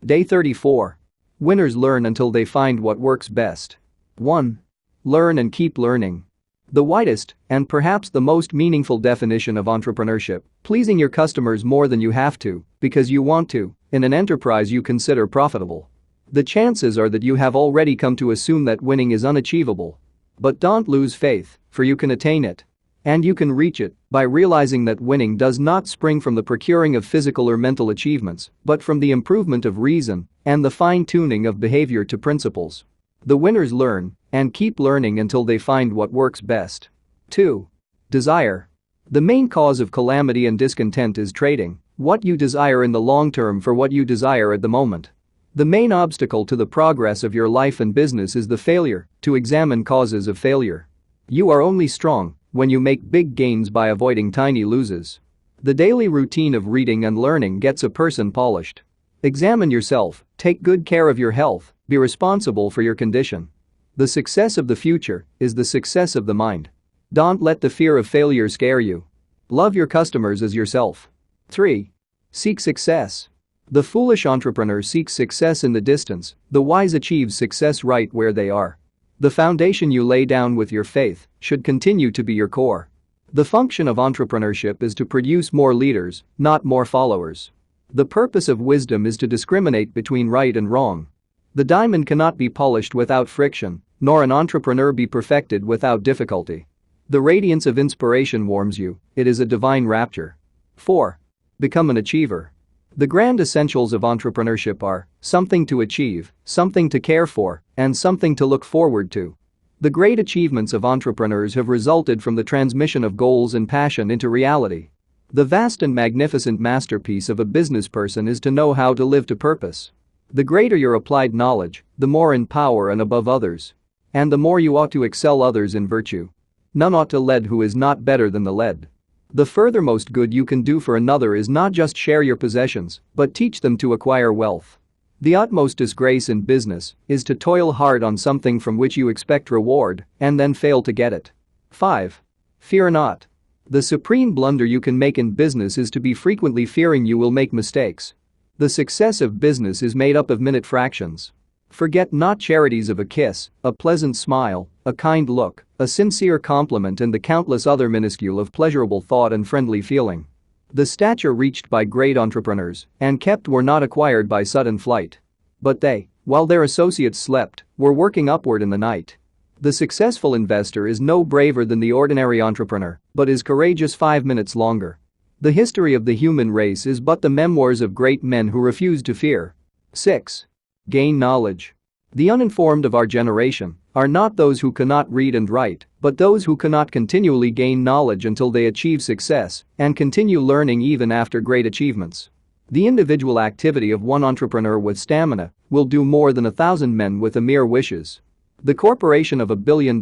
Day 34. Winners learn until they find what works best. 1. Learn and keep learning. The widest, and perhaps the most meaningful definition of entrepreneurship, pleasing your customers more than you have to, because you want to, in an enterprise you consider profitable. The chances are that you have already come to assume that winning is unachievable. But don't lose faith, for you can attain it. And you can reach it by realizing that winning does not spring from the procuring of physical or mental achievements, but from the improvement of reason and the fine-tuning of behavior to principles. The winners learn and keep learning until they find what works best. 2. Desire. The main cause of calamity and discontent is trading what you desire in the long term for what you desire at the moment. The main obstacle to the progress of your life and business is the failure to examine causes of failure. You are only strong when you make big gains by avoiding tiny losses. The daily routine of reading and learning gets a person polished. Examine yourself, take good care of your health, be responsible for your condition. The success of the future is the success of the mind. Don't let the fear of failure scare you. Love your customers as yourself. 3. Seek success. The foolish entrepreneur seeks success in the distance, the wise achieve success right where they are. The foundation you lay down with your faith should continue to be your core. The function of entrepreneurship is to produce more leaders, not more followers. The purpose of wisdom is to discriminate between right and wrong. The diamond cannot be polished without friction, nor an entrepreneur be perfected without difficulty. The radiance of inspiration warms you, it is a divine rapture. 4. Become an achiever. The grand essentials of entrepreneurship are something to achieve, something to care for, and something to look forward to. The great achievements of entrepreneurs have resulted from the transmission of goals and passion into reality. The vast and magnificent masterpiece of a business person is to know how to live to purpose. The greater your applied knowledge, the more in power and above others. And the more you ought to excel others in virtue. None ought to lead who is not better than the led. The furthermost good you can do for another is not just share your possessions, but teach them to acquire wealth. The utmost disgrace in business is to toil hard on something from which you expect reward and then fail to get it. 5. Fear not. The supreme blunder you can make in business is to be frequently fearing you will make mistakes. The success of business is made up of minute fractions. Forget not charities of a kiss, a pleasant smile, a kind look, a sincere compliment and the countless other minuscule of pleasurable thought and friendly feeling. The stature reached by great entrepreneurs and kept were not acquired by sudden flight. But they, while their associates slept, were working upward in the night. The successful investor is no braver than the ordinary entrepreneur, but is courageous 5 minutes longer. The history of the human race is but the memoirs of great men who refused to fear. 6. Gain knowledge. The uninformed of our generation are not those who cannot read and write, but those who cannot continually gain knowledge until they achieve success and continue learning even after great achievements. The individual activity of one entrepreneur with stamina will do more than 1,000 men with a mere wishes. The corporation of $1 billion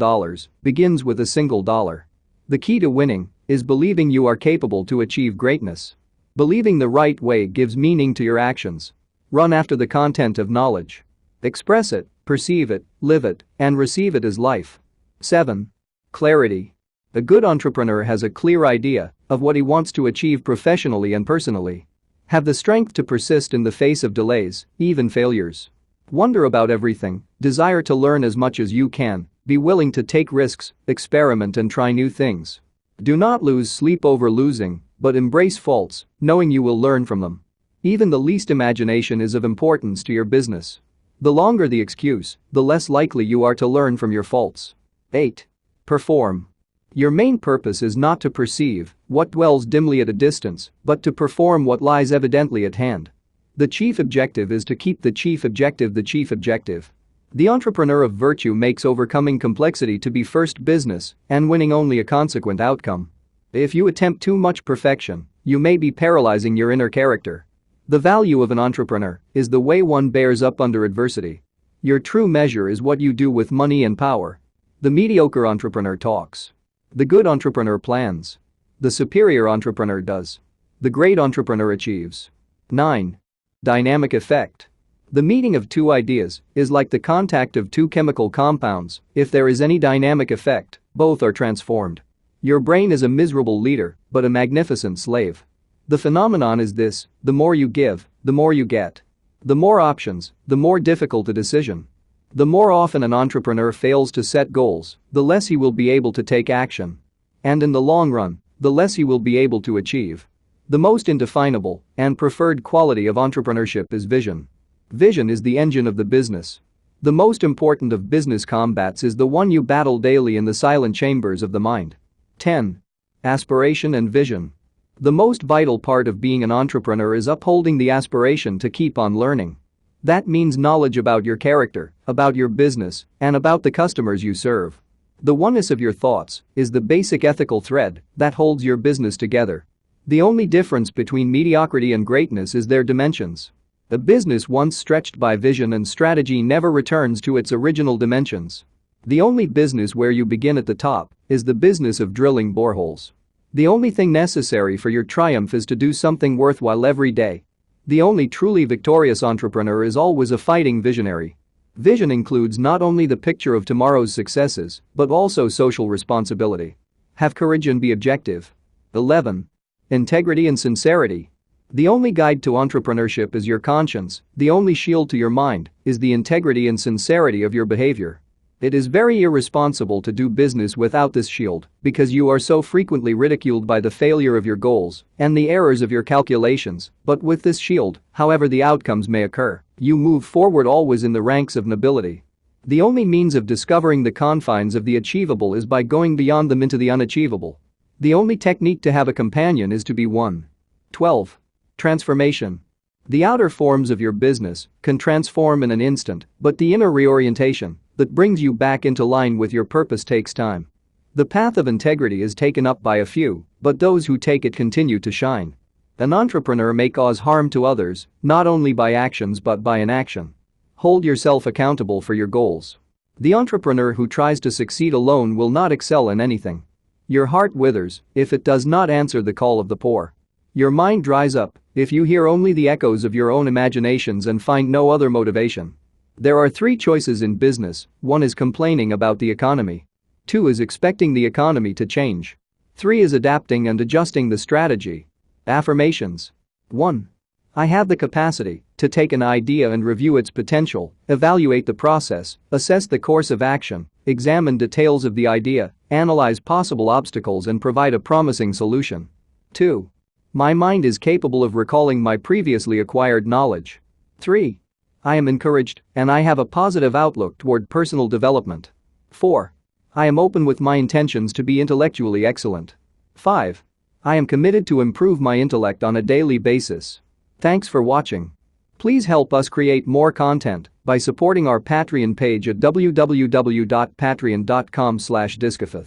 begins with a single dollar. The key to winning is believing you are capable to achieve greatness. Believing the right way gives meaning to your actions. Run after the content of knowledge. Express it, perceive it, live it, and receive it as life. 7. Clarity. A good entrepreneur has a clear idea of what he wants to achieve professionally and personally. Have the strength to persist in the face of delays, even failures. Wonder about everything, desire to learn as much as you can, be willing to take risks, experiment and try new things. Do not lose sleep over losing, but embrace faults, knowing you will learn from them. Even the least imagination is of importance to your business. The longer the excuse, the less likely you are to learn from your faults. 8. Perform. Your main purpose is not to perceive what dwells dimly at a distance, but to perform what lies evidently at hand. The chief objective is to keep the chief objective the chief objective. The entrepreneur of virtue makes overcoming complexity to be first business and winning only a consequent outcome. If you attempt too much perfection, you may be paralyzing your inner character. The value of an entrepreneur is the way one bears up under adversity. Your true measure is what you do with money and power. The mediocre entrepreneur talks. The good entrepreneur plans. The superior entrepreneur does. The great entrepreneur achieves. 9. Dynamic effect. The meeting of two ideas is like the contact of two chemical compounds. If there is any dynamic effect, both are transformed. Your brain is a miserable leader, but a magnificent slave. The phenomenon is this: the more you give, the more you get. The more options, the more difficult a decision. The more often an entrepreneur fails to set goals, the less he will be able to take action. And in the long run, the less he will be able to achieve. The most indefinable and preferred quality of entrepreneurship is vision. Vision is the engine of the business. The most important of business combats is the one you battle daily in the silent chambers of the mind. 10. Aspiration and vision. The most vital part of being an entrepreneur is upholding the aspiration to keep on learning. That means knowledge about your character, about your business, and about the customers you serve. The oneness of your thoughts is the basic ethical thread that holds your business together. The only difference between mediocrity and greatness is their dimensions. A business once stretched by vision and strategy never returns to its original dimensions. The only business where you begin at the top is the business of drilling boreholes. The only thing necessary for your triumph is to do something worthwhile every day. The only truly victorious entrepreneur is always a fighting visionary. Vision includes not only the picture of tomorrow's successes, but also social responsibility. Have courage and be objective. 11. Integrity and sincerity. The only guide to entrepreneurship is your conscience, the only shield to your mind is the integrity and sincerity of your behavior. It is very irresponsible to do business without this shield because you are so frequently ridiculed by the failure of your goals and the errors of your calculations, but with this shield, however the outcomes may occur, you move forward always in the ranks of nobility. The only means of discovering the confines of the achievable is by going beyond them into the unachievable. The only technique to have a companion is to be one. 12. Transformation. The outer forms of your business can transform in an instant, but the inner reorientation that brings you back into line with your purpose takes time. The path of integrity is taken up by a few, but those who take it continue to shine. An entrepreneur may cause harm to others, not only by actions but by inaction. Hold yourself accountable for your goals. The entrepreneur who tries to succeed alone will not excel in anything. Your heart withers if it does not answer the call of the poor. Your mind dries up if you hear only the echoes of your own imaginations and find no other motivation. There are 3 choices in business. 1 is complaining about the economy. 2 is expecting the economy to change. 3 is adapting and adjusting the strategy. Affirmations. 1. I have the capacity to take an idea and review its potential, evaluate the process, assess the course of action, examine details of the idea, analyze possible obstacles and provide a promising solution. 2. My mind is capable of recalling my previously acquired knowledge. 3. I am encouraged and I have a positive outlook toward personal development. 4. I am open with my intentions to be intellectually excellent. 5. I am committed to improve my intellect on a daily basis. Thanks for watching. Please help us create more content by supporting our Patreon page at www.patreon.com/discofith.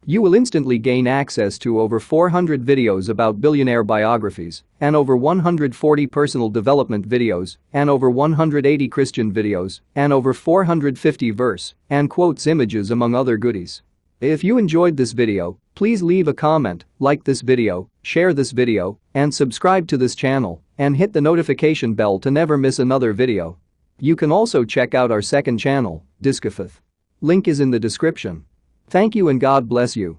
You will instantly gain access to over 400 videos about billionaire biographies and over 140 personal development videos and over 180 Christian videos and over 450 verse and quotes images among other goodies. If you enjoyed this video, please leave a comment, like this video, share this video, and subscribe to this channel and hit the notification bell to never miss another video. You can also check out our second channel, Discofith. Link is in the description. Thank you and God bless you.